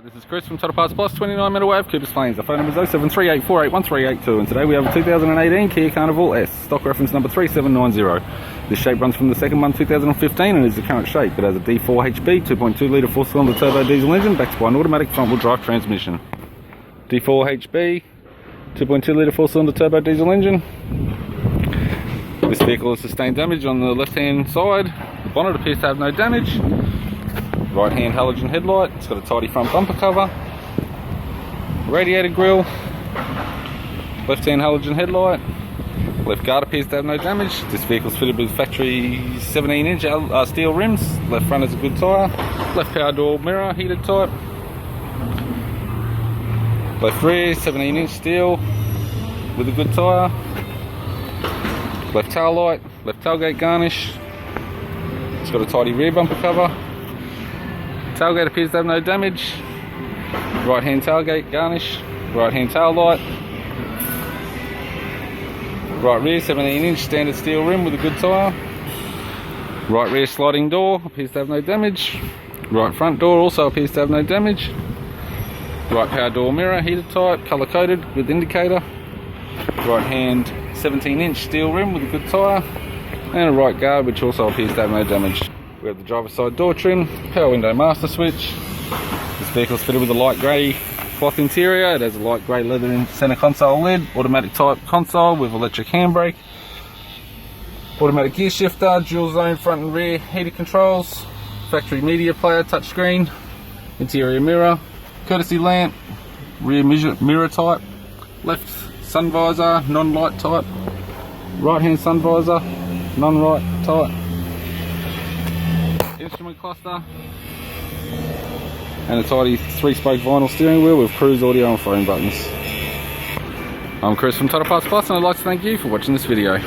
This is Chris from Total Parts Plus, 29 Meadow Ave, Cooper's Plains. Our phone number is 0738481382, and today we have a 2018 Kia Carnival S, stock reference number 3790. This shape runs from the second month 2015 and is the current shape. It has a D4HB 2.2 litre 4-cylinder turbo diesel engine backed by an automatic front-wheel drive transmission. D4HB 2.2 litre 4-cylinder turbo diesel engine. This vehicle has sustained damage on the left-hand side. The bonnet appears to have no damage. Right hand halogen headlight, it's got a tidy front bumper cover, radiated grille, left hand halogen headlight, left guard appears to have no damage. This vehicle is fitted with factory 17-inch steel rims, left front is a good tyre, left power door mirror heated type, left rear 17-inch steel with a good tyre, left tail light, left tailgate garnish, it's got a tidy rear bumper cover. Tailgate appears to have no damage. Right hand tailgate garnish. Right hand tail light. Right rear 17-inch standard steel rim with a good tyre. Right rear sliding door appears to have no damage. Right front door also appears to have no damage. Right power door mirror heated type, colour coded with indicator. Right hand 17-inch steel rim with a good tyre. And a right guard which also appears to have no damage. We have the driver's side door trim, power window master switch. This vehicle is fitted with a light grey cloth interior. It has a light grey leather in centre console lid, automatic type console with electric handbrake, automatic gear shifter, dual zone front and rear heated controls, factory media player touchscreen, interior mirror, courtesy lamp, rear mirror type, left sun visor, non-light type, right hand sun visor, non-light type, instrument cluster, and a tidy 3-spoke vinyl steering wheel with cruise audio and phone buttons. I'm Chris from Total Parts Plus, and I'd like to thank you for watching this video.